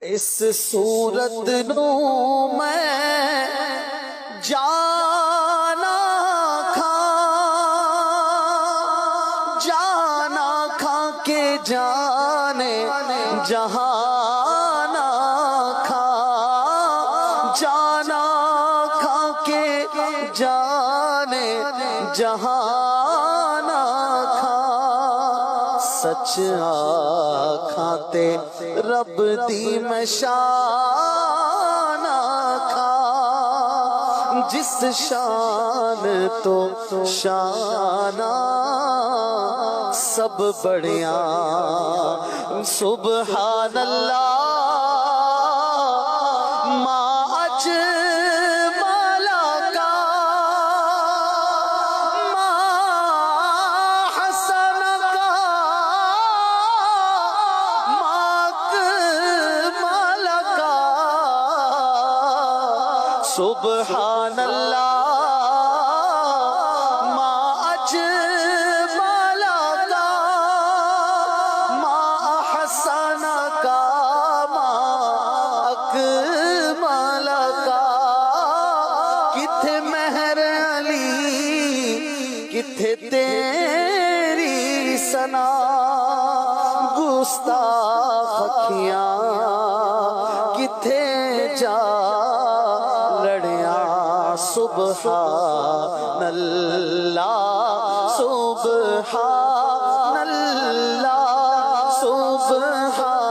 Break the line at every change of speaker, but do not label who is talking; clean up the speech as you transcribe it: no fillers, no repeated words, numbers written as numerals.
اس صورت نو میں جانا کھا کے جانے جہانا کھا جانا کھا کے جانے جہانا کھا سچ آکھاں تے رب دی میں شان آکھاں جس شان تو شان سب بڑیاں سبحان اللہ ما اجمل کا ما حسن کا ما اکمل کا سبحان اللہ کتھے تیری سنا گستاخ اکھیاں کتھے جا لڑیاں سبحان اللہ سبحان اللہ سبحان